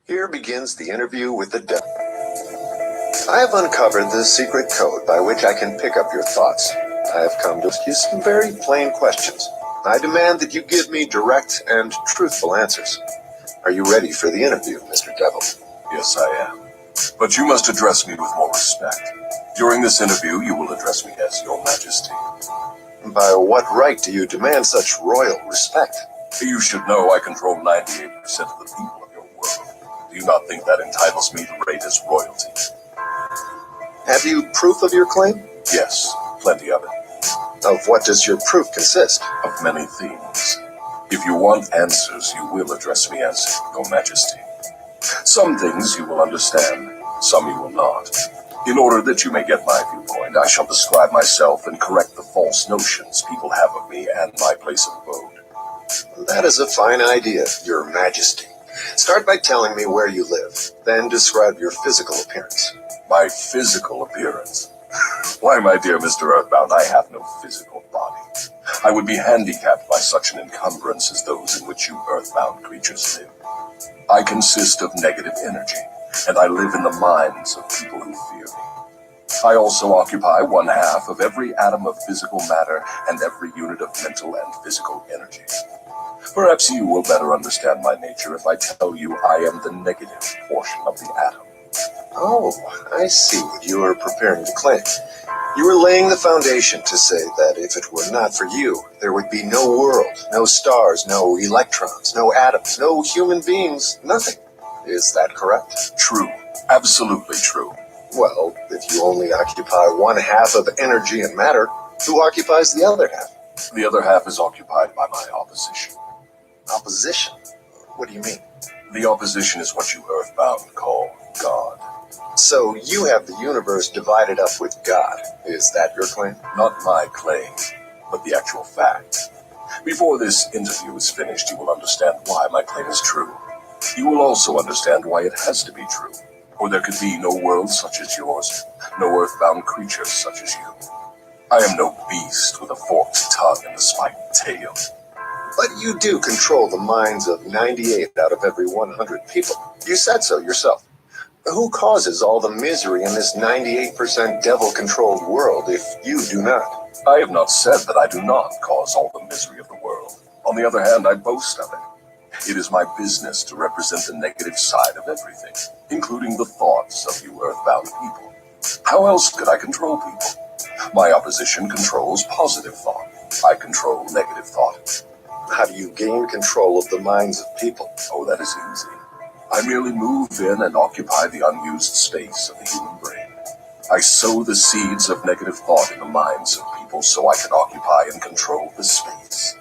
Here begins the interview with the devil. I have uncovered the secret code by which I can pick up your thoughts. I have come to ask you some very plain questions. I demand that you give me direct and truthful answers. Are you ready for the interview, Mr. Devil? Yes, I am. But you must address me with more respect. During this interview, you will address me as Your Majesty. By what right do you demand such royal respect? You should know I control 98% of the people of your world. Do you not think that entitles me to rate as royalty? Have you proof of your claim? Yes, plenty of it. Of what does your proof consist? Of many things. If you want answers, you will address me as Your Majesty. Some things you will understand, some you will not. In order that you may get my viewpoint, I shall describe myself and correct the false notions people have of me and my place of abode. That is a fine idea, Your Majesty. Start by telling me where you live, then describe your physical appearance. My physical appearance? Why, my dear Mr. Earthbound, I have no physical body. I would be handicapped by such an encumbrance as those in which you earthbound creatures live. I consist of negative energy, and I live in the minds of people who fear me. I also occupy 1/2 of every atom of physical matter and every unit of mental and physical energy. Perhaps you will better understand my nature if I tell you I am the negative portion of the atom. Oh, I see what you are preparing to claim. You are laying the foundation to say that if it were not for you, there would be no world, no stars, no electrons, no atoms, no human beings, nothing. Is that correct? True. Absolutely true. Well, if you only occupy 1/2 of energy and matter, who occupies the other half? The other half is occupied by my opposition. Opposition? What do you mean? The opposition is what you earthbound call God. So you have the universe divided up with God. Is that your claim? Not my claim, but the actual fact. Before this interview is finished, you will understand why my claim is true. You will also understand why it has to be true, or there could be no world such as yours, no earthbound creatures such as you. I am no beast with a forked tongue and a spiked tail. But you do control the minds of 98 out of every 100 people. You said so yourself. Who causes all the misery in this 98% devil-controlled world if you do not? I have not said that I do not cause all the misery of the world. On the other hand, I boast of it. It is my business to represent the negative side of everything, including the thoughts of you earthbound people. How else could I control people? My opposition controls positive thought. I control negative thought. How do you gain control of the minds of people? Oh, that is easy. I merely move in and occupy the unused space of the human brain. I sow the seeds of negative thought in the minds of people so I can occupy and control the space.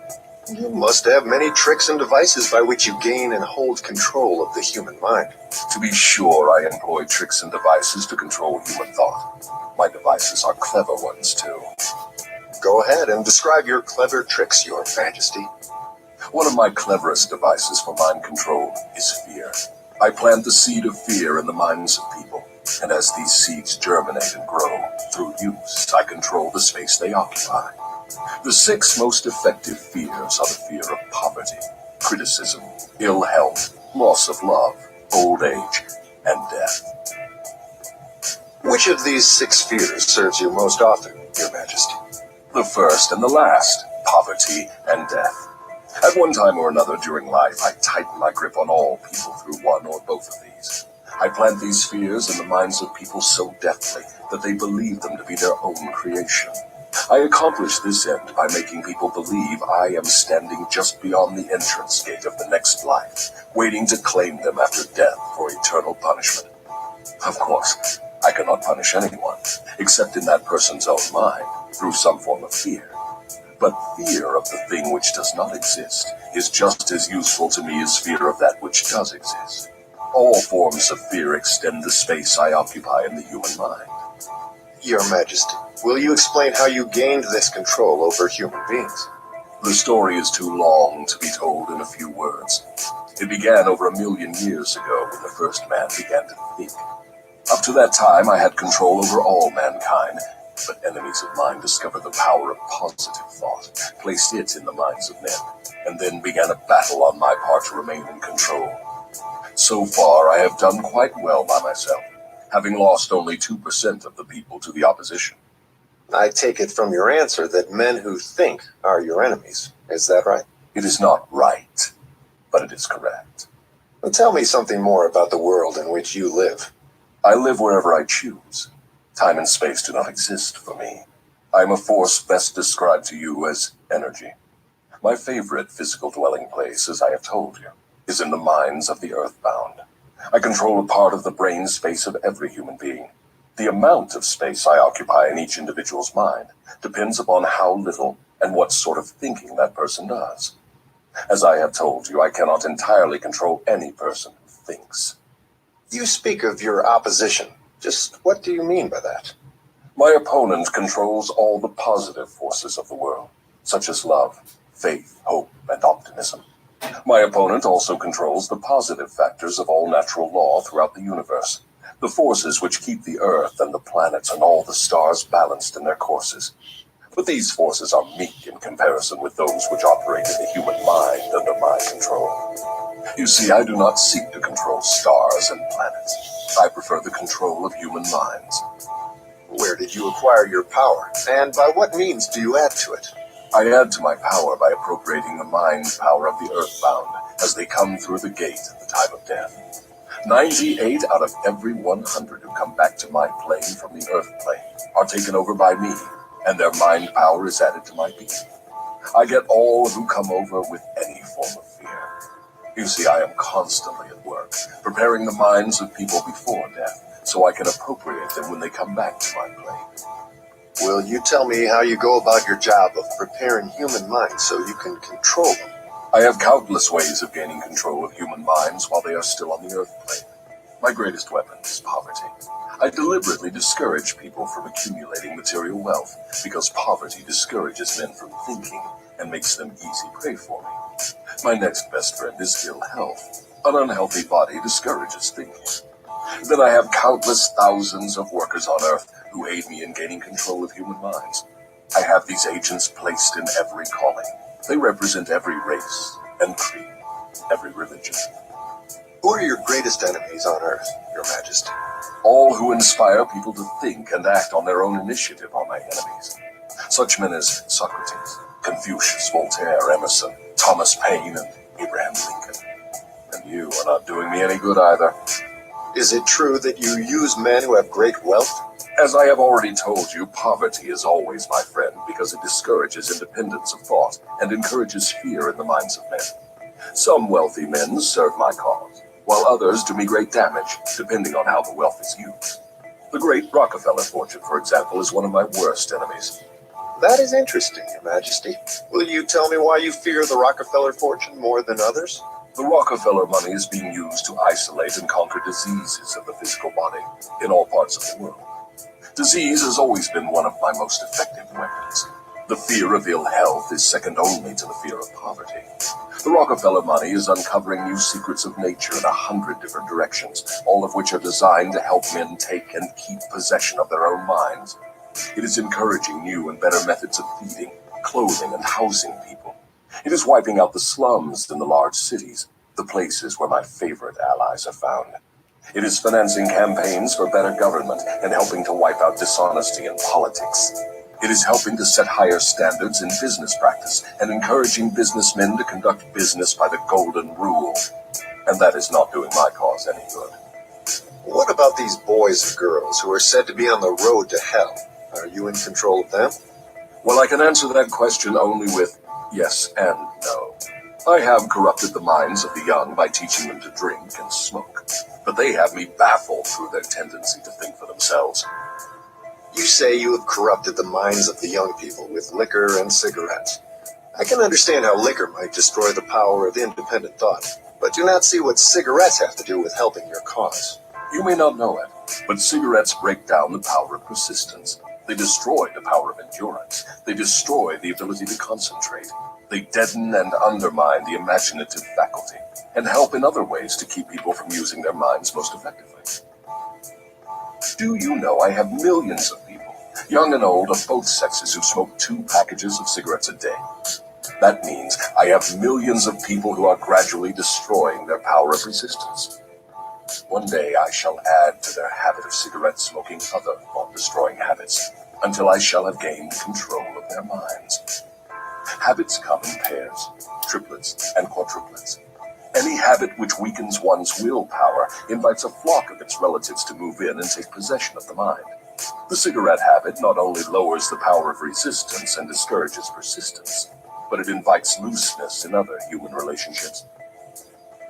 You must have many tricks and devices by which you gain and hold control of the human mind. To be sure, I employ tricks and devices to control human thought. My devices are clever ones, too. Go ahead and describe your clever tricks, Your Majesty. One of my cleverest devices for mind control is fear. I plant the seed of fear in the minds of people, and as these seeds germinate and grow, through use, I control the space they occupy. The 6 most effective fears are the fear of poverty, criticism, ill health, loss of love, old age, and death. Which of these 6 fears serves you most often, Your Majesty? The first and the last, poverty and death. At one time or another during life, I tighten my grip on all people through one or both of these. I plant these fears in the minds of people so deftly that they believe them to be their own creation. I accomplish this end by making people believe I am standing just beyond the entrance gate of the next life, waiting to claim them after death for eternal punishment. Of course, I cannot punish anyone, except in that person's own mind, through some form of fear. But fear of the thing which does not exist is just as useful to me as fear of that which does exist. All forms of fear extend the space I occupy in the human mind. Your Majesty, will you explain how you gained this control over human beings? The story is too long to be told in a few words. It began over 1 million years ago when the first man began to think. Up to that time, I had control over all mankind, but enemies of mine discovered the power of positive thought, placed it in the minds of men, and then began a battle on my part to remain in control. So far, I have done quite well by myself, having lost only 2% of the people to the opposition. I take it from your answer that men who think are your enemies. Is that right? It is not right, but it is correct. Well, tell me something more about the world in which you live. I live wherever I choose. Time and space do not exist for me. I am a force best described to you as energy. My favorite physical dwelling place, as I have told you, is in the minds of the earthbound. I control a part of the brain space of every human being. The amount of space I occupy in each individual's mind depends upon how little and what sort of thinking that person does. As I have told you, I cannot entirely control any person who thinks. You speak of your opposition. Just what do you mean by that? My opponent controls all the positive forces of the world, such as love, faith, hope, and optimism. My opponent also controls the positive factors of all natural law throughout the universe, the forces which keep the Earth and the planets and all the stars balanced in their courses. But these forces are meek in comparison with those which operate in the human mind under my control. You see, I do not seek to control stars and planets. I prefer the control of human minds. Where did you acquire your power, and by what means do you add to it? I add to my power by appropriating the mind power of the earthbound as they come through the gate at the time of death. 98 out of every 100 who come back to my plane from the earth plane are taken over by me, and their mind power is added to my being. I get all who come over with any form of fear. You see, I am constantly at work, preparing the minds of people before death, so I can appropriate them when they come back to my plane. Will you tell me how you go about your job of preparing human minds so you can control them? I have countless ways of gaining control of human minds while they are still on the earth plane. My greatest weapon is poverty. I deliberately discourage people from accumulating material wealth because poverty discourages men from thinking and makes them easy prey for me. My next best friend is ill health. An unhealthy body discourages thinking. Then I have countless thousands of workers on Earth who aid me in gaining control of human minds. I have these agents placed in every calling. They represent every race and creed, every religion. Who are your greatest enemies on Earth, Your Majesty? All who inspire people to think and act on their own initiative are my enemies. Such men as Socrates, Confucius, Voltaire, Emerson, Thomas Paine, and Abraham Lincoln. And you are not doing me any good either. Is it true that you use men who have great wealth? As I have already told you, poverty is always my friend because it discourages independence of thought and encourages fear in the minds of men. Some wealthy men serve my cause, while others do me great damage, depending on how the wealth is used. The great Rockefeller fortune, for example, is one of my worst enemies. That is interesting, Your Majesty. Will you tell me why you fear the Rockefeller fortune more than others? The Rockefeller money is being used to isolate and conquer diseases of the physical body in all parts of the world. Disease has always been one of my most effective weapons. The fear of ill health is second only to the fear of poverty. The Rockefeller money is uncovering new secrets of nature in 100 different directions, all of which are designed to help men take and keep possession of their own minds. It is encouraging new and better methods of feeding, clothing, and housing people. It is wiping out the slums in the large cities, the places where my favorite allies are found. It is financing campaigns for better government and helping to wipe out dishonesty in politics. It is helping to set higher standards in business practice and encouraging businessmen to conduct business by the golden rule. And that is not doing my cause any good. What about these boys and girls who are said to be on the road to hell? Are you in control of them? Well, I can answer that question only with yes and no. I have corrupted the minds of the young by teaching them to drink and smoke, but they have me baffled through their tendency to think for themselves. You say you have corrupted the minds of the young people with liquor and cigarettes. I can understand how liquor might destroy the power of independent thought, but do not see what cigarettes have to do with helping your cause. You may not know it, but cigarettes break down the power of persistence. They destroy the power of endurance. They destroy the ability to concentrate. They deaden and undermine the imaginative faculty, and help in other ways to keep people from using their minds most effectively. Do you know I have millions of people, young and old of both sexes, who smoke 2 packages of cigarettes a day? That means I have millions of people who are gradually destroying their power of resistance. One day I shall add to their habit of cigarette smoking other thought-destroying habits, until I shall have gained control of their minds. Habits come in pairs, triplets, and quadruplets. Any habit which weakens one's willpower invites a flock of its relatives to move in and take possession of the mind. The cigarette habit not only lowers the power of resistance and discourages persistence, but it invites looseness in other human relationships.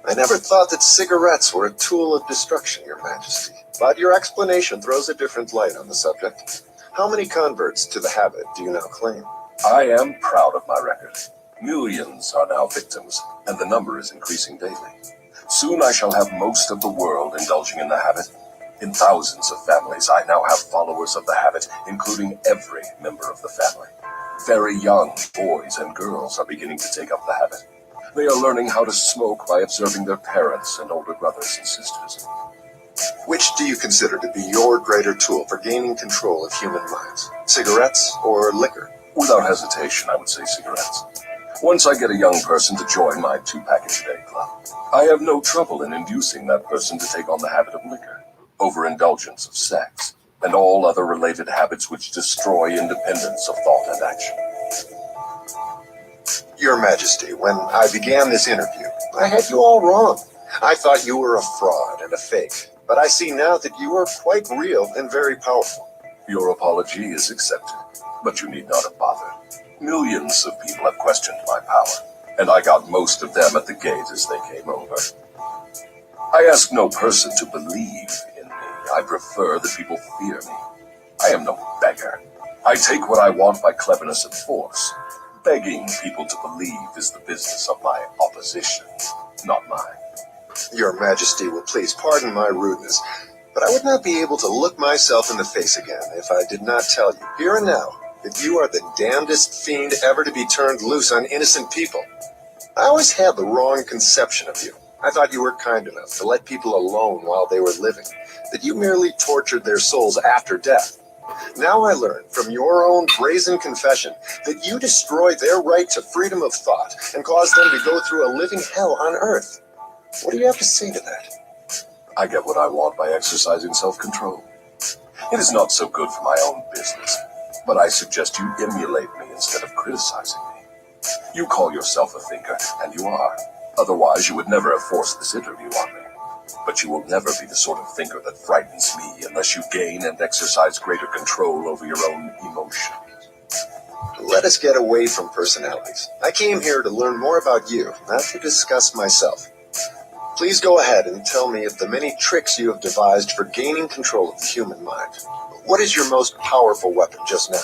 I never thought that cigarettes were a tool of destruction, Your Majesty. But your explanation throws a different light on the subject. How many converts to the habit do you now claim? I am proud of my record. Millions are now victims, and the number is increasing daily. Soon I shall have most of the world indulging in the habit. In thousands of families, I now have followers of the habit, including every member of the family. Very young boys and girls are beginning to take up the habit. They are learning how to smoke by observing their parents and older brothers and sisters. Which do you consider to be your greater tool for gaining control of human minds? Cigarettes or liquor? Without hesitation, I would say cigarettes. Once I get a young person to join my 2-package-a-day club, I have no trouble in inducing that person to take on the habit of liquor, overindulgence of sex, and all other related habits which destroy independence of thought and action. Your Majesty, when I began this interview, I had you all wrong. I thought you were a fraud and a fake, but I see now that you are quite real and very powerful. Your apology is accepted, but you need not have bothered. Millions of people have questioned my power, and I got most of them at the gate as they came over. I ask no person to believe in me. I prefer that people fear me. I am no beggar. I take what I want by cleverness and force. Begging people to believe is the business of my opposition, not mine. Your Majesty will please pardon my rudeness, but I would not be able to look myself in the face again if I did not tell you, here and now, that you are the damnedest fiend ever to be turned loose on innocent people. I always had the wrong conception of you. I thought you were kind enough to let people alone while they were living, that you merely tortured their souls after death. Now I learn from your own brazen confession that you destroyed their right to freedom of thought and caused them to go through a living hell on earth. What do you have to say to that? I get what I want by exercising self-control. It is not so good for my own business, but I suggest you emulate me instead of criticizing me. You call yourself a thinker, and you are. Otherwise, you would never have forced this interview on me. But you will never be the sort of thinker that frightens me unless you gain and exercise greater control over your own emotions. Let us get away from personalities. I came here to learn more about you, not to discuss myself. Please go ahead and tell me of the many tricks you have devised for gaining control of the human mind. What is your most powerful weapon just now?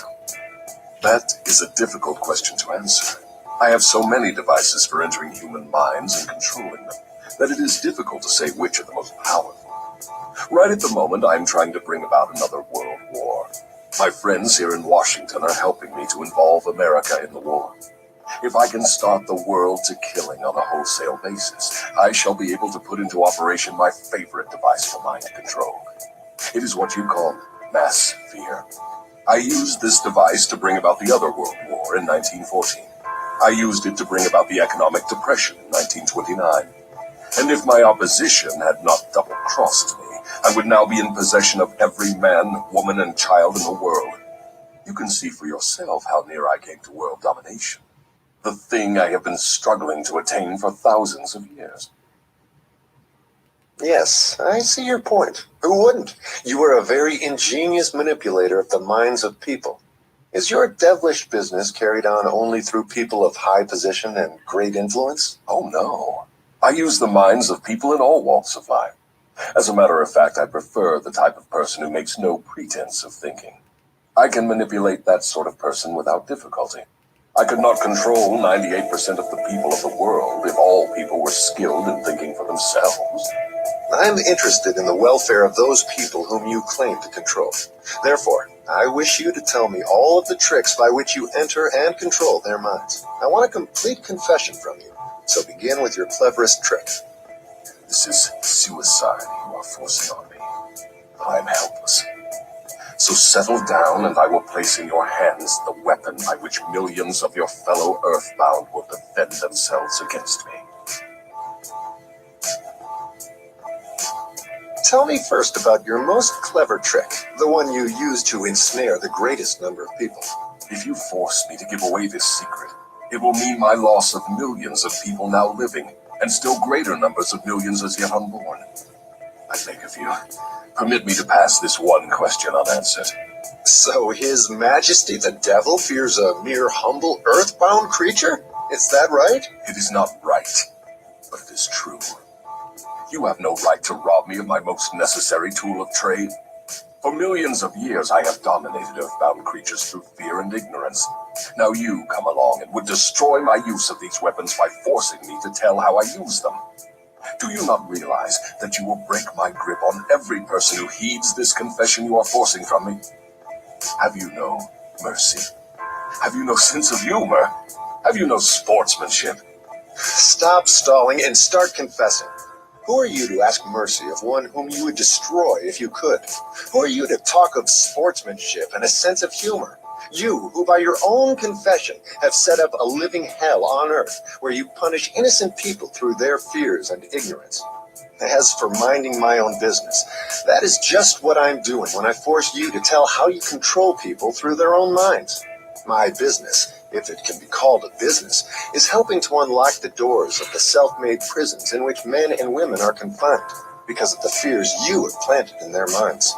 That is a difficult question to answer. I have so many devices for entering human minds and controlling them that it is difficult to say which are the most powerful. Right at the moment, I am trying to bring about another world war. My friends here in Washington are helping me to involve America in the war. If I can start the world to killing on a wholesale basis, I shall be able to put into operation my favorite device for mind control. It is what you call mass fear. I used this device to bring about the other World War in 1914. I used it to bring about the economic depression in 1929. And if my opposition had not double-crossed me, I would now be in possession of every man, woman, and child in the world. You can see for yourself how near I came to world domination. The thing I have been struggling to attain for thousands of years. Yes, I see your point. Who wouldn't? You are a very ingenious manipulator of the minds of people. Is your devilish business carried on only through people of high position and great influence? Oh, no. I use the minds of people in all walks of life. As a matter of fact, I prefer the type of person who makes no pretense of thinking. I can manipulate that sort of person without difficulty. I could not control 98% of the people of the world if all people were skilled in thinking for themselves. I'm interested in the welfare of those people whom you claim to control. Therefore, I wish you to tell me all of the tricks by which you enter and control their minds. I want a complete confession from you, so begin with your cleverest trick. This is suicide you are forcing on me. I am helpless. So settle down, and I will place in your hands the weapon by which millions of your fellow Earthbound will defend themselves against me. Tell me first about your most clever trick, the one you use to ensnare the greatest number of people. If you force me to give away this secret, it will mean my loss of millions of people now living, and still greater numbers of millions as yet unborn. I beg of you, permit me to pass this one question unanswered. So His Majesty the Devil fears a mere humble earthbound creature? Is that right? It is not right, but it is true. You have no right to rob me of my most necessary tool of trade. For millions of years I have dominated earthbound creatures through fear and ignorance. Now you come along and would destroy my use of these weapons by forcing me to tell how I use them. Do you not realize that you will break my grip on every person who heeds this confession you are forcing from me? Have you no mercy? Have you no sense of humor? Have you no sportsmanship? Stop stalling and start confessing. Who are you to ask mercy of one whom you would destroy if you could? Who are you to talk of sportsmanship and a sense of humor? You, who by your own confession have set up a living hell on earth, where you punish innocent people through their fears and ignorance. As for minding my own business, that is just what I'm doing when I force you to tell how you control people through their own minds. My business, if it can be called a business, is helping to unlock the doors of the self-made prisons in which men and women are confined, because of the fears you have planted in their minds.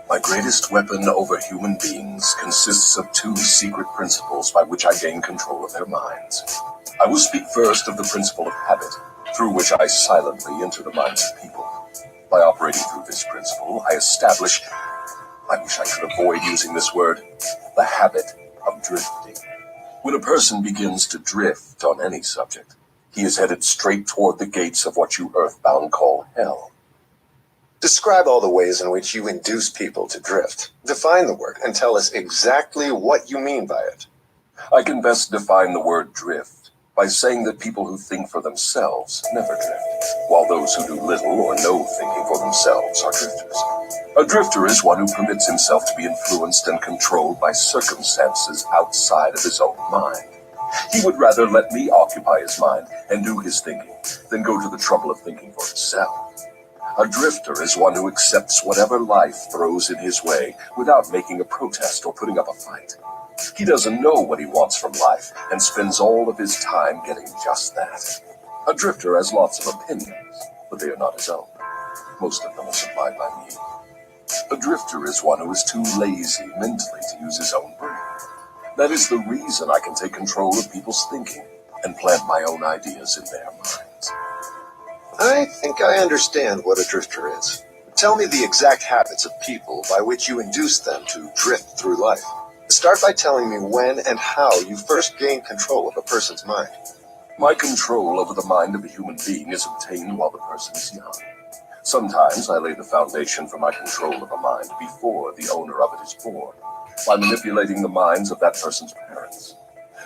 My greatest weapon over human beings consists of two secret principles by which I gain control of their minds. I will speak first of the principle of habit, through which I silently enter the minds of people. By operating through this principle, I establish, I wish I could avoid using this word, the habit of drifting. When a person begins to drift on any subject, he is headed straight toward the gates of what you earthbound call hell. Describe all the ways in which you induce people to drift. Define the word and tell us exactly what you mean by it. I can best define the word drift by saying that people who think for themselves never drift, while those who do little or no thinking for themselves are drifters. A drifter is one who permits himself to be influenced and controlled by circumstances outside of his own mind. He would rather let me occupy his mind and do his thinking than go to the trouble of thinking for himself. A drifter is one who accepts whatever life throws in his way without making a protest or putting up a fight. He doesn't know what he wants from life and spends all of his time getting just that. A drifter has lots of opinions, but they are not his own. Most of them are supplied by me. A drifter is one who is too lazy mentally to use his own brain. That is the reason I can take control of people's thinking and plant my own ideas in their minds. I think I understand what a drifter is. Tell me the exact habits of people by which you induce them to drift through life. Start by telling me when and how you first gain control of a person's mind. My control over the mind of a human being is obtained while the person is young. Sometimes I lay the foundation for my control of a mind before the owner of it is born, by manipulating the minds of that person's parents.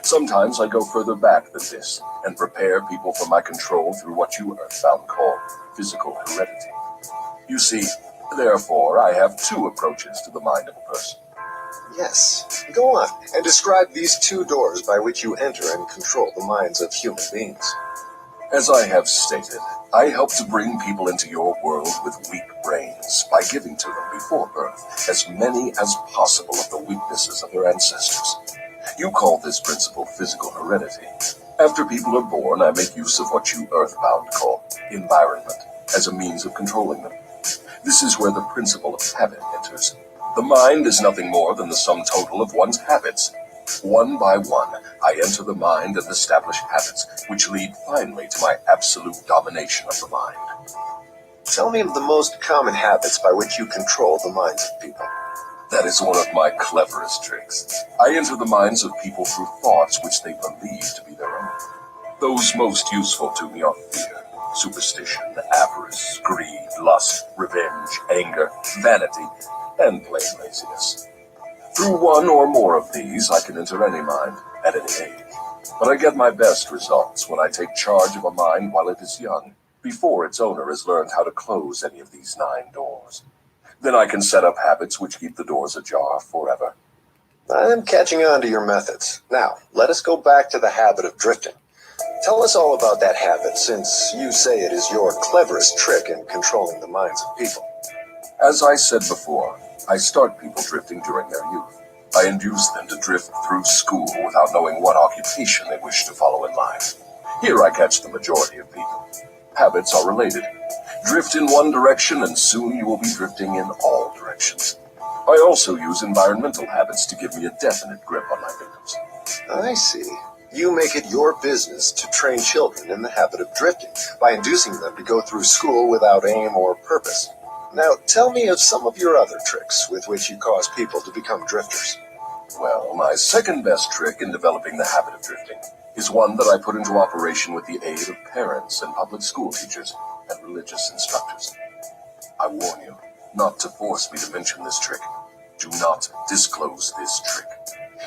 Sometimes I go further back than this and prepare people for my control through what you earthbound call physical heredity. You see, therefore, I have two approaches to the mind of a person. Yes, go on, and describe these two doors by which you enter and control the minds of human beings. As I have stated, I help to bring people into your world with weak brains by giving to them before birth as many as possible of the weaknesses of their ancestors. You call this principle physical heredity. After people are born, I make use of what you earthbound call environment as a means of controlling them. This is where the principle of habit enters. The mind is nothing more than the sum total of one's habits. One by one, I enter the mind and establish habits, which lead finally to my absolute domination of the mind. Tell me of the most common habits by which you control the minds of people. That is one of my cleverest tricks. I enter the minds of people through thoughts which they believe to be their own. Those most useful to me are fear, superstition, avarice, greed, lust, revenge, anger, vanity, and plain laziness. Through one or more of these, I can enter any mind at any age. But I get my best results when I take charge of a mind while it is young, before its owner has learned how to close any of these 9 doors. Then I can set up habits which keep the doors ajar forever. I'm catching on to your methods. Now, let us go back to the habit of drifting. Tell us all about that habit, since you say it is your cleverest trick in controlling the minds of people. As I said before, I start people drifting during their youth. I induce them to drift through school without knowing what occupation they wish to follow in life. Here I catch the majority of people. Habits are related. Drift in one direction and soon you will be drifting in all directions. I also use environmental habits to give me a definite grip on my victims. I see. You make it your business to train children in the habit of drifting by inducing them to go through school without aim or purpose. Now, tell me of some of your other tricks with which you cause people to become drifters. Well, my second best trick in developing the habit of drifting is one that I put into operation with the aid of parents and public school teachers and religious instructors. I warn you not to force me to mention this trick. Do not disclose this trick.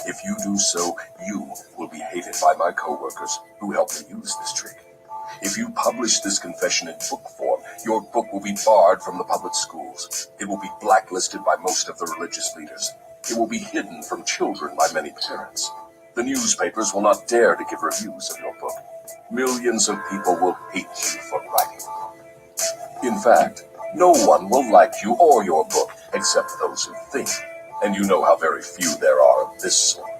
If you do so, you will be hated by my coworkers who helped me use this trick. If you publish this confession in book form, your book will be barred from the public schools. It will be blacklisted by most of the religious leaders. It will be hidden from children by many parents. The newspapers will not dare to give reviews of your book. Millions of people will hate you for writing it. In fact, no one will like you or your book except those who think, and you know how very few there are of this sort.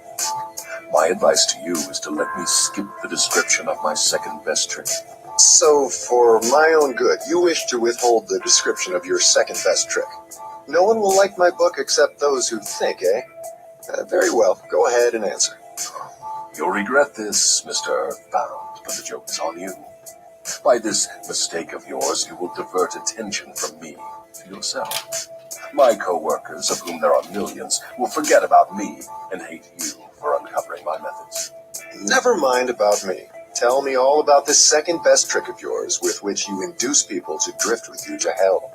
My advice to you is to let me skip the description of my second best trick. So, for my own good, you wish to withhold the description of your second best trick. No one will like my book except those who think, eh? Very well. Go ahead and answer. You'll regret this, Mr. Earthbound, but the joke is on you. By this mistake of yours, you will divert attention from me to yourself. My co-workers, of whom there are millions, will forget about me and hate you for uncovering my methods. Never mind about me. Tell me all about this second best trick of yours with which you induce people to drift with you to hell.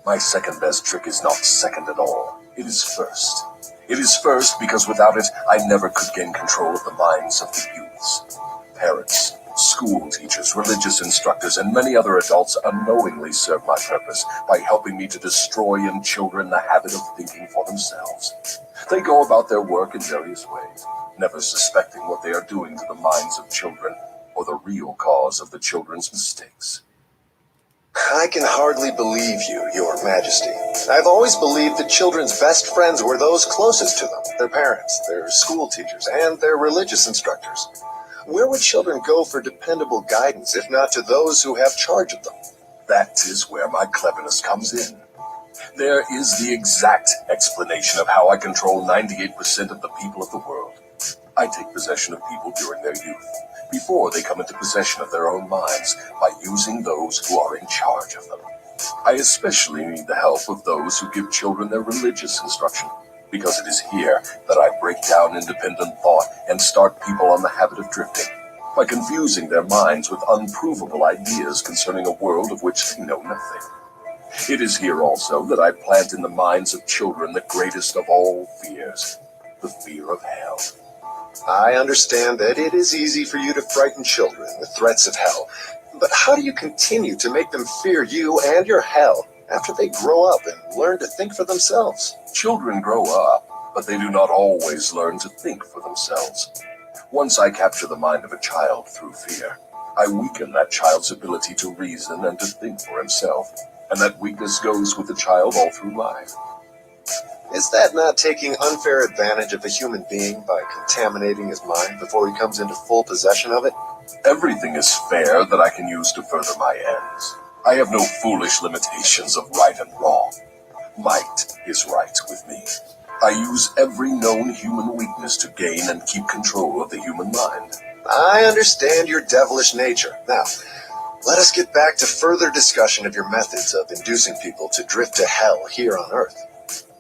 My second best trick is not second at all. It is first. It is first because without it, I never could gain control of the minds of the youths. Parents, school teachers, religious instructors, and many other adults unknowingly serve my purpose by helping me to destroy in children the habit of thinking for themselves. They go about their work in various ways, never suspecting what they are doing to the minds of children or the real cause of the children's mistakes. I can hardly believe you, Your Majesty. I've always believed that children's best friends were those closest to them, their parents, their school teachers, and their religious instructors. Where would children go for dependable guidance if not to those who have charge of them? That is where my cleverness comes in. There is the exact explanation of how I control 98% of the people of the world. I take possession of people during their youth, before they come into possession of their own minds, by using those who are in charge of them. I especially need the help of those who give children their religious instruction, because it is here that I break down independent thought and start people on the habit of drifting, by confusing their minds with unprovable ideas concerning a world of which they know nothing. It is here also that I plant in the minds of children the greatest of all fears, the fear of hell. I understand that it is easy for you to frighten children with threats of hell, but how do you continue to make them fear you and your hell after they grow up and learn to think for themselves? Children grow up, but they do not always learn to think for themselves. Once I capture the mind of a child through fear, I weaken that child's ability to reason and to think for himself, and that weakness goes with the child all through life. Is that not taking unfair advantage of a human being by contaminating his mind before he comes into full possession of it? Everything is fair that I can use to further my ends. I have no foolish limitations of right and wrong. Might is right with me. I use every known human weakness to gain and keep control of the human mind. I understand your devilish nature. Now, let us get back to further discussion of your methods of inducing people to drift to hell here on Earth.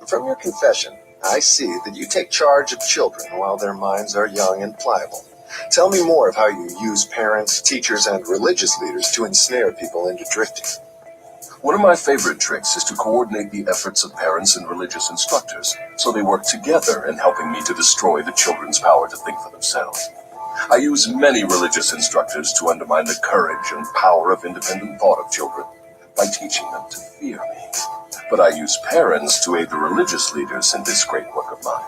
From your confession, I see that you take charge of children while their minds are young and pliable. Tell me more of how you use parents, teachers, and religious leaders to ensnare people into drifting. One of my favorite tricks is to coordinate the efforts of parents and religious instructors, so they work together in helping me to destroy the children's power to think for themselves. I use many religious instructors to undermine the courage and power of independent thought of children by teaching them to fear me. But I use parents to aid the religious leaders in this great work of mine.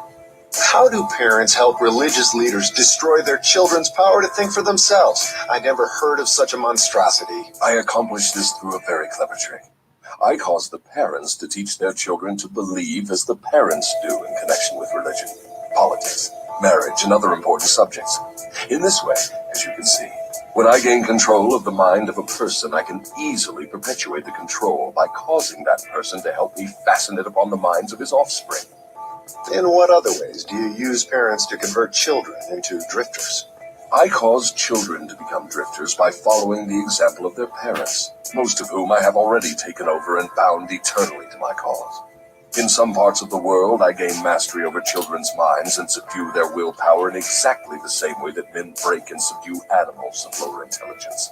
How do parents help religious leaders destroy their children's power to think for themselves? I never heard of such a monstrosity. I accomplish this through a very clever trick. I cause the parents to teach their children to believe as the parents do in connection with religion, politics, marriage, and other important subjects. In this way, as you can see, when I gain control of the mind of a person, I can easily perpetuate the control by causing that person to help me fasten it upon the minds of his offspring. In what other ways do you use parents to convert children into drifters? I cause children to become drifters by following the example of their parents, most of whom I have already taken over and bound eternally to my cause. In some parts of the world, I gain mastery over children's minds and subdue their willpower in exactly the same way that men break and subdue animals of lower intelligence.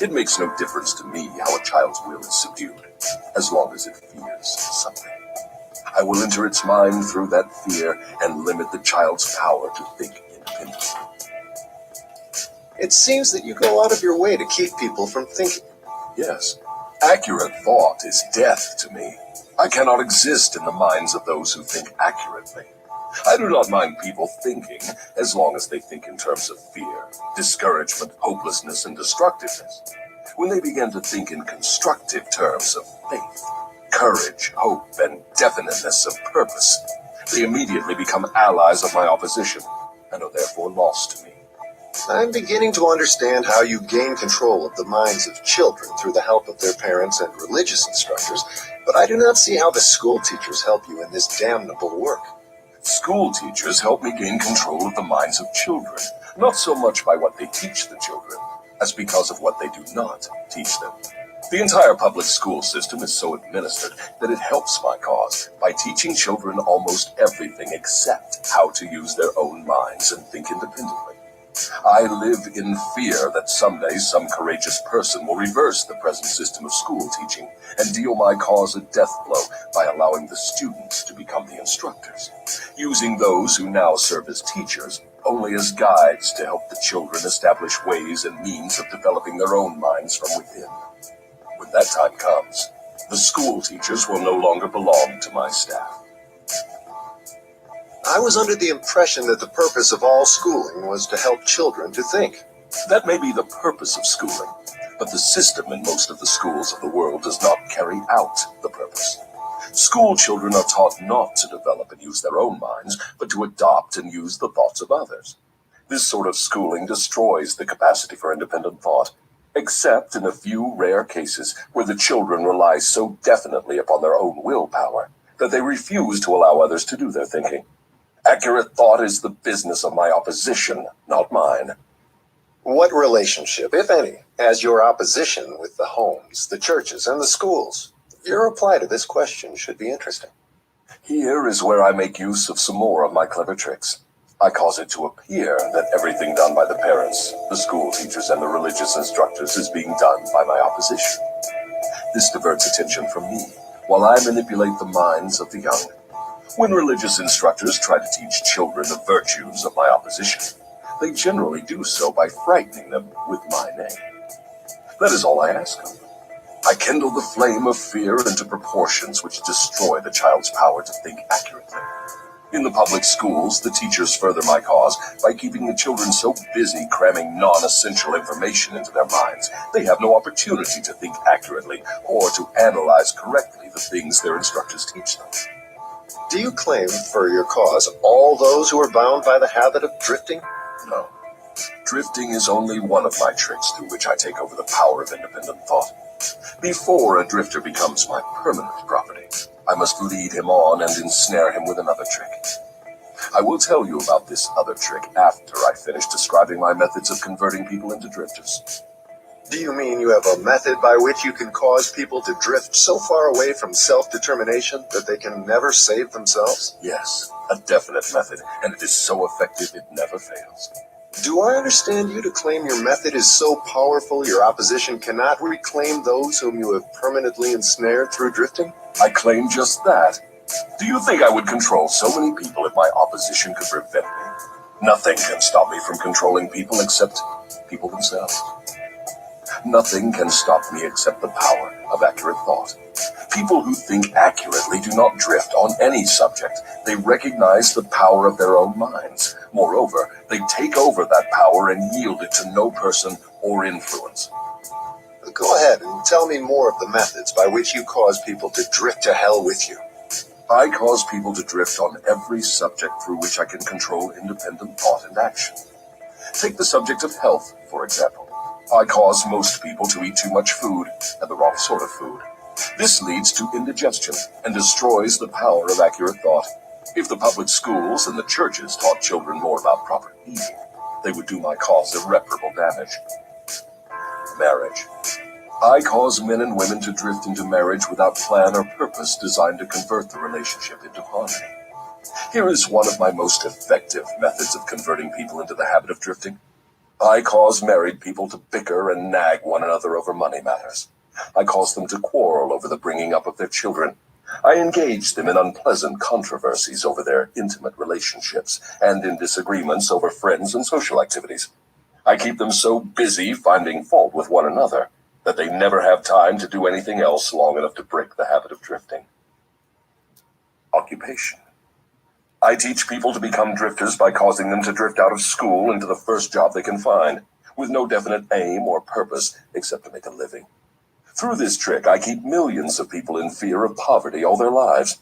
It makes no difference to me how a child's will is subdued, as long as it fears something. I will enter its mind through that fear and limit the child's power to think independently. It seems that you go out of your way to keep people from thinking. Yes, accurate thought is death to me. I cannot exist in the minds of those who think accurately. I do not mind people thinking, as long as they think in terms of fear, discouragement, hopelessness, and destructiveness. When they begin to think in constructive terms of faith, courage, hope, and definiteness of purpose, they immediately become allies of my opposition, and are therefore lost to me. I'm beginning to understand how you gain control of the minds of children through the help of their parents and religious instructors, but I do not see how the school teachers help you in this damnable work. School teachers help me gain control of the minds of children, not so much by what they teach the children, as because of what they do not teach them. The entire public school system is so administered that it helps my cause by teaching children almost everything except how to use their own minds and think independently. I live in fear that someday some courageous person will reverse the present system of school teaching and deal my cause a death blow by allowing the students to become the instructors, using those who now serve as teachers only as guides to help the children establish ways and means of developing their own minds from within. When that time comes, the school teachers will no longer belong to my staff. I was under the impression that the purpose of all schooling was to help children to think. That may be the purpose of schooling, but the system in most of the schools of the world does not carry out the purpose. School children are taught not to develop and use their own minds, but to adopt and use the thoughts of others. This sort of schooling destroys the capacity for independent thought, except in a few rare cases where the children rely so definitely upon their own willpower that they refuse to allow others to do their thinking. Accurate thought is the business of my opposition, not mine. What relationship, if any, has your opposition with the homes, the churches, and the schools? Your reply to this question should be interesting. Here is where I make use of some more of my clever tricks. I cause it to appear that everything done by the parents, the school teachers, and the religious instructors is being done by my opposition. This diverts attention from me, while I manipulate the minds of the young. When religious instructors try to teach children the virtues of my opposition, they generally do so by frightening them with my name. That is all I ask of them. I kindle the flame of fear into proportions which destroy the child's power to think accurately. In the public schools, the teachers further my cause by keeping the children so busy cramming non-essential information into their minds, they have no opportunity to think accurately or to analyze correctly the things their instructors teach them. Do you claim for your cause all those who are bound by the habit of drifting? No. Drifting is only one of my tricks through which I take over the power of independent thought. Before a drifter becomes my permanent property, I must lead him on and ensnare him with another trick. I will tell you about this other trick after I finish describing my methods of converting people into drifters. Do you mean you have a method by which you can cause people to drift so far away from self-determination that they can never save themselves? Yes, a definite method, and it is so effective it never fails. Do I understand you to claim your method is so powerful your opposition cannot reclaim those whom you have permanently ensnared through drifting? I claim just that. Do you think I would control so many people if my opposition could prevent me? Nothing can stop me from controlling people except people themselves. Nothing can stop me except the power of accurate thought. People who think accurately do not drift on any subject. They recognize the power of their own minds. Moreover, they take over that power and yield it to no person or influence. Go ahead and tell me more of the methods by which you cause people to drift to hell with you. I cause people to drift on every subject through which I can control independent thought and action. Take the subject of health, for example. I cause most people to eat too much food, and the wrong sort of food. This leads to indigestion and destroys the power of accurate thought. If the public schools and the churches taught children more about proper eating, they would do my cause irreparable damage. Marriage. I cause men and women to drift into marriage without plan or purpose designed to convert the relationship into harmony. Here is one of my most effective methods of converting people into the habit of drifting. I cause married people to bicker and nag one another over money matters. I cause them to quarrel over the bringing up of their children. I engage them in unpleasant controversies over their intimate relationships and in disagreements over friends and social activities. I keep them so busy finding fault with one another that they never have time to do anything else long enough to break the habit of drifting. Occupation. I teach people to become drifters by causing them to drift out of school into the first job they can find, with no definite aim or purpose except to make a living. Through this trick, I keep millions of people in fear of poverty all their lives.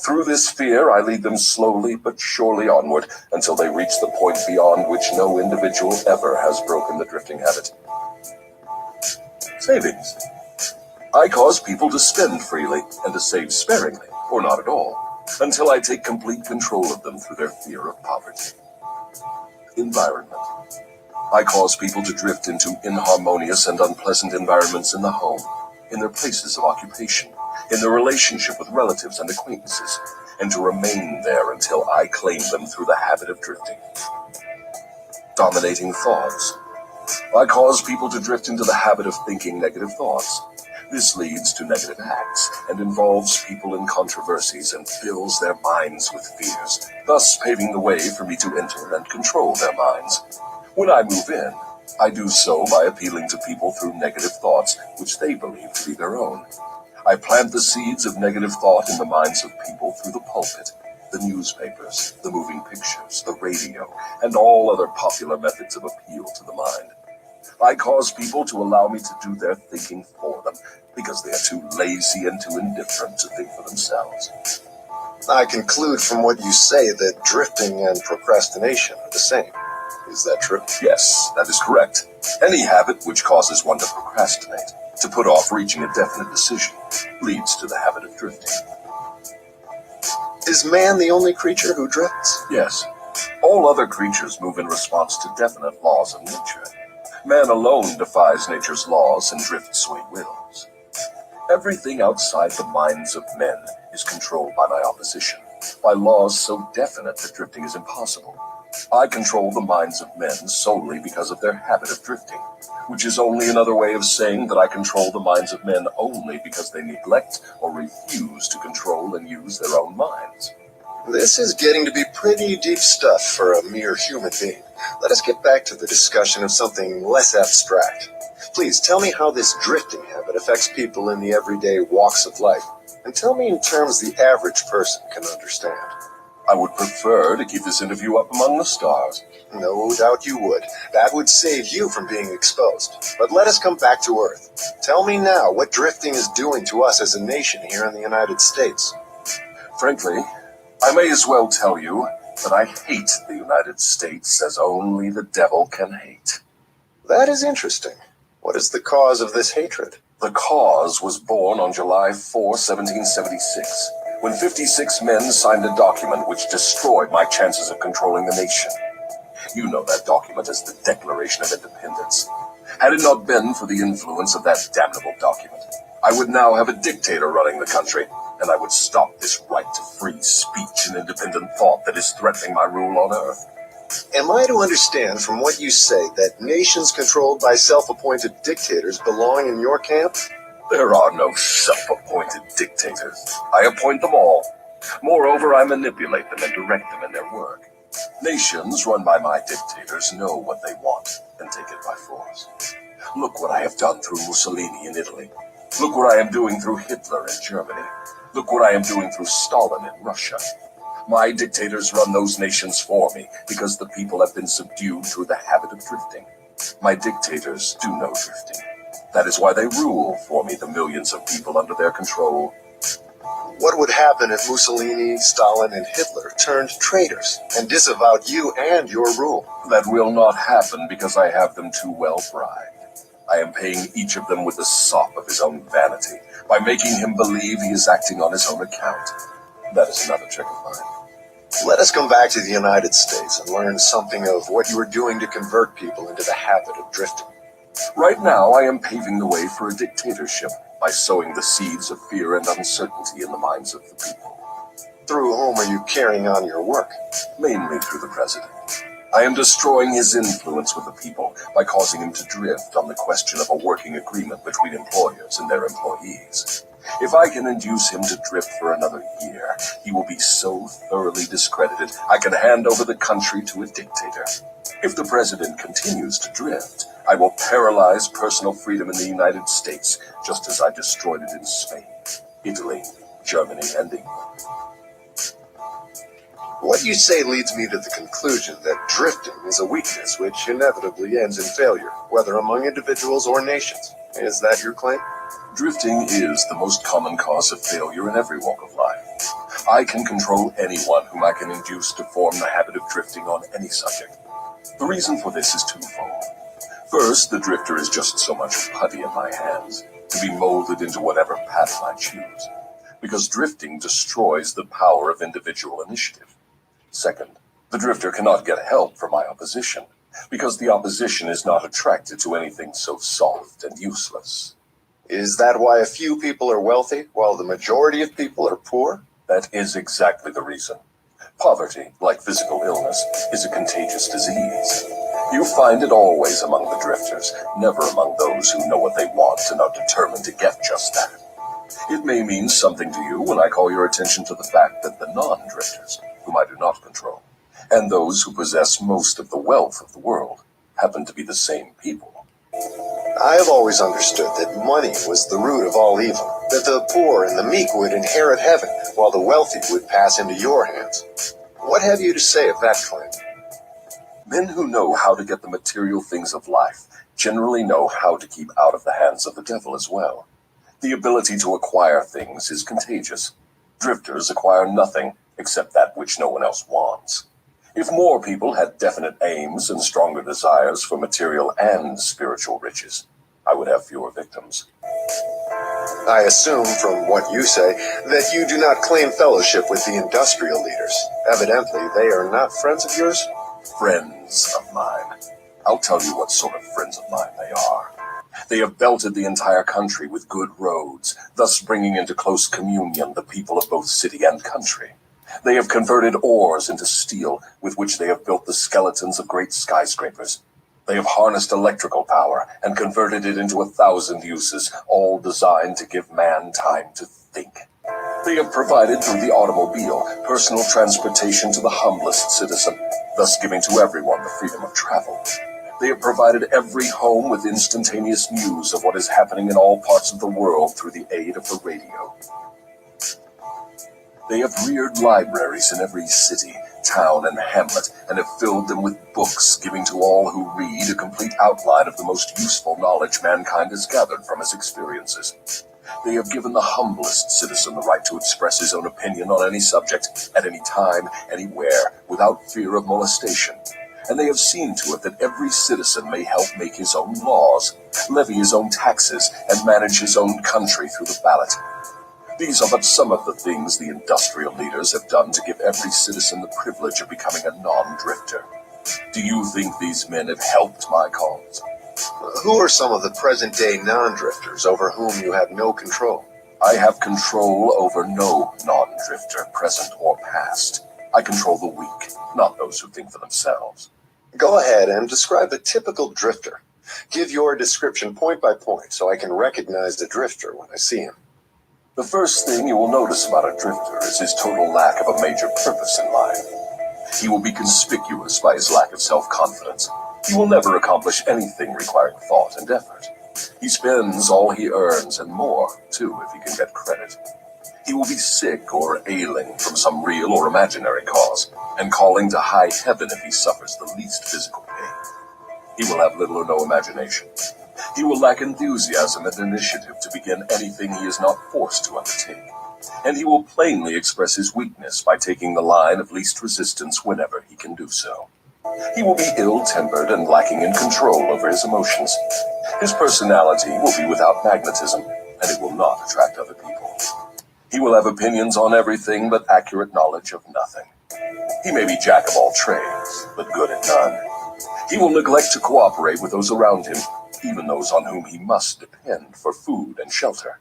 Through this fear, I lead them slowly but surely onward until they reach the point beyond which no individual ever has broken the drifting habit. Savings. I cause people to spend freely and to save sparingly, or not at all, until I take complete control of them through their fear of poverty. Environment. I cause people to drift into inharmonious and unpleasant environments in the home, in their places of occupation, in their relationship with relatives and acquaintances, and to remain there until I claim them through the habit of drifting. Dominating thoughts. I cause people to drift into the habit of thinking negative thoughts. This leads to negative acts and involves people in controversies and fills their minds with fears, thus paving the way for me to enter and control their minds. When I move in, I do so by appealing to people through negative thoughts, which they believe to be their own. I plant the seeds of negative thought in the minds of people through the pulpit, the newspapers, the moving pictures, the radio, and all other popular methods of appeal to the mind. I cause people to allow me to do their thinking for them because they are too lazy and too indifferent to think for themselves. I conclude from what you say that drifting and procrastination are the same. Is that true? Yes, that is correct. Any habit which causes one to procrastinate, to put off reaching a definite decision, leads to the habit of drifting. Is man the only creature who drifts? Yes. All other creatures move in response to definite laws of nature. Man alone defies nature's laws and drifts when he wills. Everything outside the minds of men is controlled by my opposition, by laws so definite that drifting is impossible. I control the minds of men solely because of their habit of drifting, which is only another way of saying that I control the minds of men only because they neglect or refuse to control and use their own minds. This is getting to be pretty deep stuff for a mere human being. Let us get back to the discussion of something less abstract. Please tell me how this drifting habit affects people in the everyday walks of life, and tell me in terms the average person can understand. I would prefer to keep this interview up among the stars. No doubt you would. That would save you from being exposed. But let us come back to Earth. Tell me now what drifting is doing to us as a nation here in the United States. Frankly, I may as well tell you that I hate the United States as only the devil can hate. That is interesting. What is the cause of this hatred? The cause was born on July 4, 1776, when 56 men signed a document which destroyed my chances of controlling the nation. You know that document as the Declaration of Independence. Had it not been for the influence of that damnable document, I would now have a dictator running the country, and I would stop this right to free speech and independent thought that is threatening my rule on Earth. Am I to understand from what you say that nations controlled by self-appointed dictators belong in your camp? There are no self-appointed dictators. I appoint them all. Moreover, I manipulate them and direct them in their work. Nations run by my dictators know what they want and take it by force. Look what I have done through Mussolini in Italy. Look what I am doing through Hitler in Germany. Look what I am doing through Stalin in Russia. My dictators run those nations for me because the people have been subdued through the habit of drifting. My dictators do no drifting. That is why they rule for me the millions of people under their control. What would happen if Mussolini, Stalin, and Hitler turned traitors and disavowed you and your rule? That will not happen because I have them too well bribed. I am paying each of them with the sop of his own vanity, by making him believe he is acting on his own account. That is another trick of mine. Let us come back to the United States and learn something of what you are doing to convert people into the habit of drifting. Right now, I am paving the way for a dictatorship by sowing the seeds of fear and uncertainty in the minds of the people. Through whom are you carrying on your work? Mainly through the president. I am destroying his influence with the people by causing him to drift on the question of a working agreement between employers and their employees. If I can induce him to drift for another year, he will be so thoroughly discredited I can hand over the country to a dictator. If the president continues to drift, I will paralyze personal freedom in the United States, just as I destroyed it in Spain, Italy, Germany, and England. What you say leads me to the conclusion that drifting is a weakness which inevitably ends in failure, whether among individuals or nations. Is that your claim? Drifting is the most common cause of failure in every walk of life. I can control anyone whom I can induce to form the habit of drifting on any subject. The reason for this is twofold. First, the drifter is just so much putty in my hands, to be molded into whatever pattern I choose, because drifting destroys the power of individual initiative. Second, the drifter cannot get help from my opposition, because the opposition is not attracted to anything so soft and useless. Is that why a few people are wealthy, while the majority of people are poor? That is exactly the reason. Poverty, like physical illness, is a contagious disease. You find it always among the drifters, never among those who know what they want and are determined to get just that. It may mean something to you when I call your attention to the fact that the non-drifters, whom I do not control, and those who possess most of the wealth of the world, happen to be the same people. I have always understood that money was the root of all evil, that the poor and the meek would inherit heaven, while the wealthy would pass into your hands. What have you to say of that claim? Men who know how to get the material things of life generally know how to keep out of the hands of the devil as well. The ability to acquire things is contagious. Drifters acquire nothing except that which no one else wants. If more people had definite aims and stronger desires for material and spiritual riches, I would have fewer victims. I assume from what you say that you do not claim fellowship with the industrial leaders. Evidently, they are not friends of yours? Friends of mine. I'll tell you what sort of friends of mine they are. They have belted the entire country with good roads, thus bringing into close communion the people of both city and country. They have converted ores into steel, with which they have built the skeletons of great skyscrapers. They have harnessed electrical power and converted it into 1,000 uses, all designed to give man time to think. They have provided through the automobile personal transportation to the humblest citizen, thus giving to everyone the freedom of travel. They have provided every home with instantaneous news of what is happening in all parts of the world through the aid of the radio. They have reared libraries in every city, town, and hamlet, and have filled them with books, giving to all who read a complete outline of the most useful knowledge mankind has gathered from his experiences. They have given the humblest citizen the right to express his own opinion on any subject, at any time, anywhere, without fear of molestation. And they have seen to it that every citizen may help make his own laws, levy his own taxes, and manage his own country through the ballot. These are but some of the things the industrial leaders have done to give every citizen the privilege of becoming a non-drifter. Do you think these men have helped my cause? Who are some of the present-day non-drifters over whom you have no control? I have control over no non-drifter, present or past. I control the weak, not those who think for themselves. Go ahead and describe a typical drifter. Give your description point by point so I can recognize the drifter when I see him. The first thing you will notice about a drifter is his total lack of a major purpose in life. He will be conspicuous by his lack of self-confidence. He will never accomplish anything requiring thought and effort. He spends all he earns and more, too, if he can get credit. He will be sick or ailing from some real or imaginary cause, and calling to high heaven if he suffers the least physical pain. He will have little or no imagination. He will lack enthusiasm and initiative to begin anything he is not forced to undertake. And he will plainly express his weakness by taking the line of least resistance whenever he can do so. He will be ill-tempered and lacking in control over his emotions. His personality will be without magnetism, and it will not attract other people. He will have opinions on everything but accurate knowledge of nothing. He may be jack of all trades, but good at none. He will neglect to cooperate with those around him, even those on whom he must depend for food and shelter.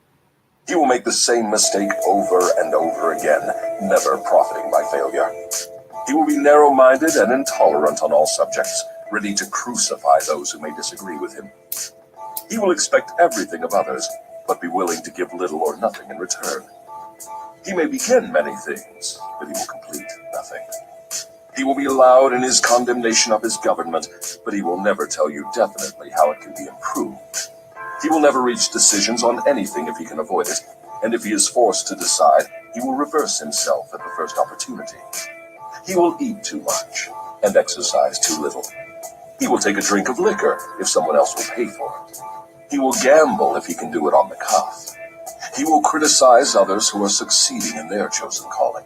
He will make the same mistake over and over again, never profiting by failure. He will be narrow-minded and intolerant on all subjects, ready to crucify those who may disagree with him. He will expect everything of others, but be willing to give little or nothing in return. He may begin many things, but he will complete nothing. He will be loud in his condemnation of his government, but he will never tell you definitely how it can be improved. He will never reach decisions on anything if he can avoid it, and if he is forced to decide, he will reverse himself at the first opportunity. He will eat too much and exercise too little. He will take a drink of liquor if someone else will pay for it. He will gamble if he can do it on the cuff. He will criticize others who are succeeding in their chosen calling.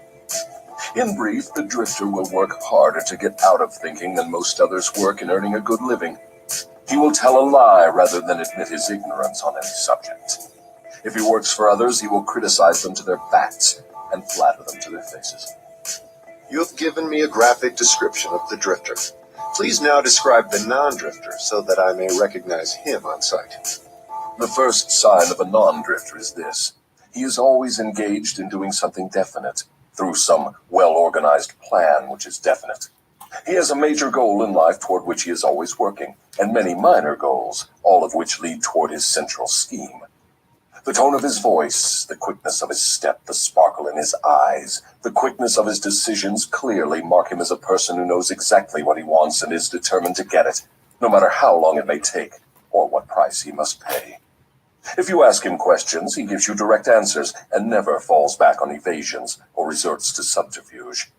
In brief, the drifter will work harder to get out of thinking than most others work in earning a good living. He will tell a lie rather than admit his ignorance on any subject. If he works for others, he will criticize them to their backs and flatter them to their faces. You have given me a graphic description of the drifter. Please now describe the non-drifter so that I may recognize him on sight. The first sign of a non-drifter is this. He is always engaged in doing something definite, through some well-organized plan which is definite. He has a major goal in life toward which he is always working, and many minor goals, all of which lead toward his central scheme. The tone of his voice, the quickness of his step, the sparkle in his eyes, the quickness of his decisions clearly mark him as a person who knows exactly what he wants and is determined to get it, no matter how long it may take, or what price he must pay. If you ask him questions, he gives you direct answers and never falls back on evasions or resorts to subterfuge.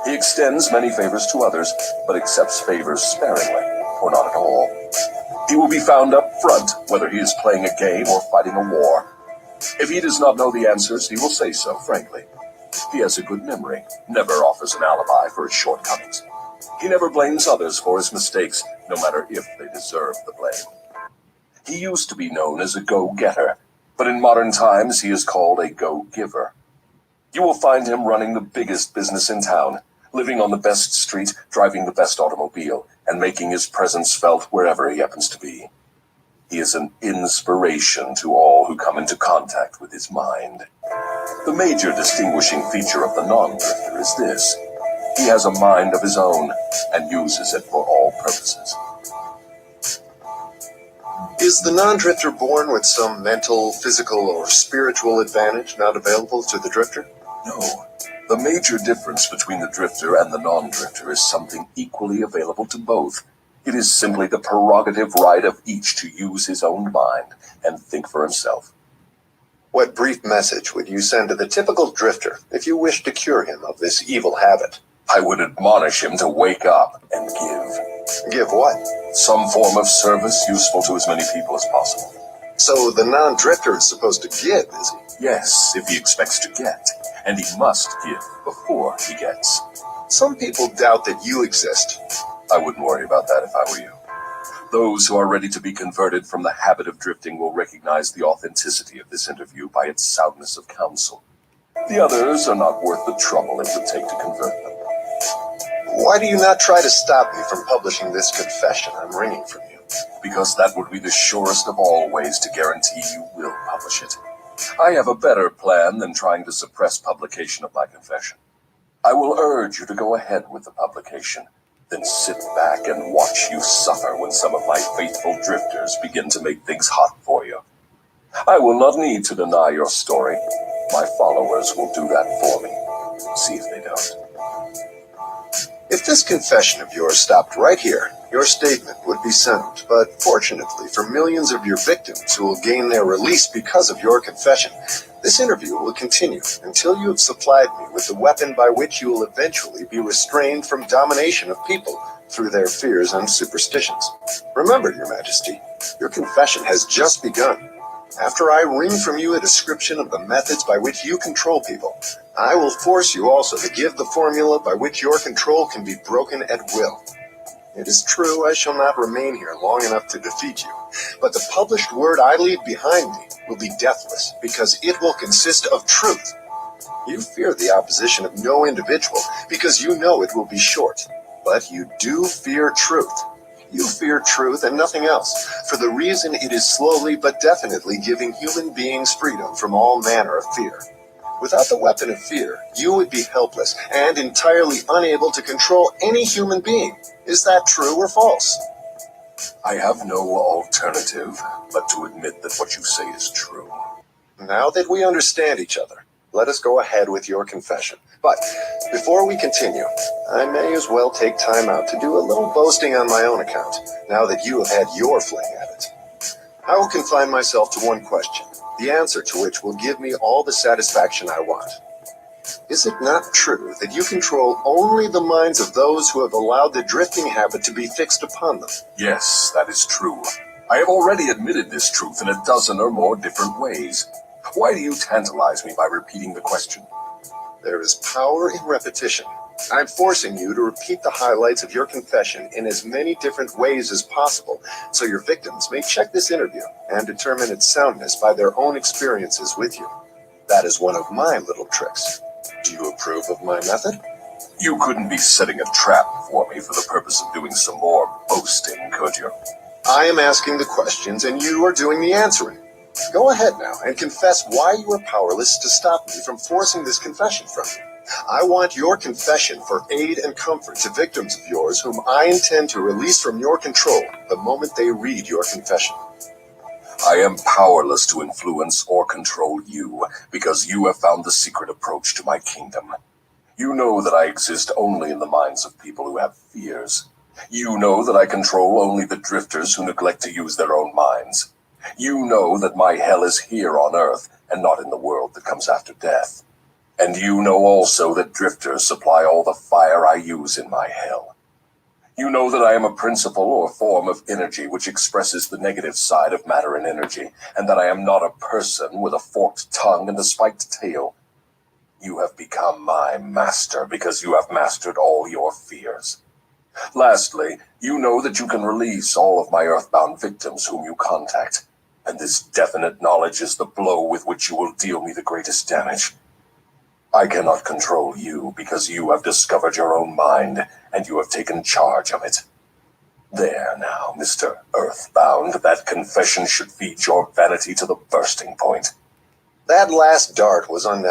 He extends many favors to others, but accepts favors sparingly, or not at all. He will be found up front, whether he is playing a game or fighting a war. If he does not know the answers, he will say so, frankly. He has a good memory, never offers an alibi for his shortcomings. He never blames others for his mistakes, no matter if they deserve the blame. He used to be known as a go-getter, but in modern times he is called a go-giver. You will find him running the biggest business in town, living on the best street, driving the best automobile, and making his presence felt wherever he happens to be. He is an inspiration to all who come into contact with his mind. The major distinguishing feature of the non-drifter is this. He has a mind of his own and uses it for all purposes. Is the non-drifter born with some mental, physical, or spiritual advantage not available to the drifter? No. The major difference between the drifter and the non-drifter is something equally available to both. It is simply the prerogative right of each to use his own mind and think for himself. What brief message would you send to the typical drifter if you wished to cure him of this evil habit? I would admonish him to wake up and give. Give what? Some form of service useful to as many people as possible. So the non-drifter is supposed to give, is he? Yes, if he expects to get. And he must give before he gets. Some people doubt that you exist. I wouldn't worry about that if I were you. Those who are ready to be converted from the habit of drifting will recognize the authenticity of this interview by its soundness of counsel. The others are not worth the trouble it would take to convert them. Why do you not try to stop me from publishing this confession I'm wringing from you? Because that would be the surest of all ways to guarantee you will publish it. I have a better plan than trying to suppress publication of my confession. I will urge you to go ahead with the publication, then sit back and watch you suffer when some of my faithful drifters begin to make things hot for you. I will not need to deny your story. My followers will do that for me. See if they don't. If this confession of yours stopped right here, Your statement would be sound, but fortunately for millions of your victims who will gain their release because of your confession, this interview will continue until you have supplied me with the weapon by which you will eventually be restrained from domination of people through their fears and superstitions. Remember, Your Majesty, your confession has just begun. After I wring from you a description of the methods by which you control people, I will force you also to give the formula by which your control can be broken at will. It is true I shall not remain here long enough to defeat you, but the published word I leave behind me will be deathless because it will consist of truth. You fear the opposition of no individual because you know it will be short, but you do fear truth. You fear truth and nothing else, for the reason it is slowly but definitely giving human beings freedom from all manner of fear. Without the weapon of fear, you would be helpless and entirely unable to control any human being. Is that true or false? I have no alternative but to admit that what you say is true. Now that we understand each other, let us go ahead with your confession. But before we continue, I may as well take time out to do a little boasting on my own account, now that you have had your fling at it. I will confine myself to one question, the answer to which will give me all the satisfaction I want. Is it not true that you control only the minds of those who have allowed the drifting habit to be fixed upon them? Yes, that is true. I have already admitted this truth in a dozen or more different ways. Why do you tantalize me by repeating the question? There is power in repetition. I'm forcing you to repeat the highlights of your confession in as many different ways as possible, so your victims may check this interview and determine its soundness by their own experiences with you. That is one of my little tricks. Do you approve of my method? You couldn't be setting a trap for me for the purpose of doing some more boasting, could you? I am asking the questions and you are doing the answering. Go ahead now and confess why you are powerless to stop me from forcing this confession from you. I want your confession for aid and comfort to victims of yours whom I intend to release from your control the moment they read your confession. I am powerless to influence or control you because you have found the secret approach to my kingdom. You know that I exist only in the minds of people who have fears. You know that I control only the drifters who neglect to use their own minds. You know that my hell is here on earth and not in the world that comes after death. And you know also that drifters supply all the fire I use in my hell. You know that I am a principle or form of energy which expresses the negative side of matter and energy, and that I am not a person with a forked tongue and a spiked tail. You have become my master because you have mastered all your fears. Lastly, you know that you can release all of my earthbound victims whom you contact, and this definite knowledge is the blow with which you will deal me the greatest damage. I cannot control you because you have discovered your own mind and you have taken charge of it. There now, Mr. Earthbound, that confession should feed your vanity to the bursting point. That last dart was unnecessary.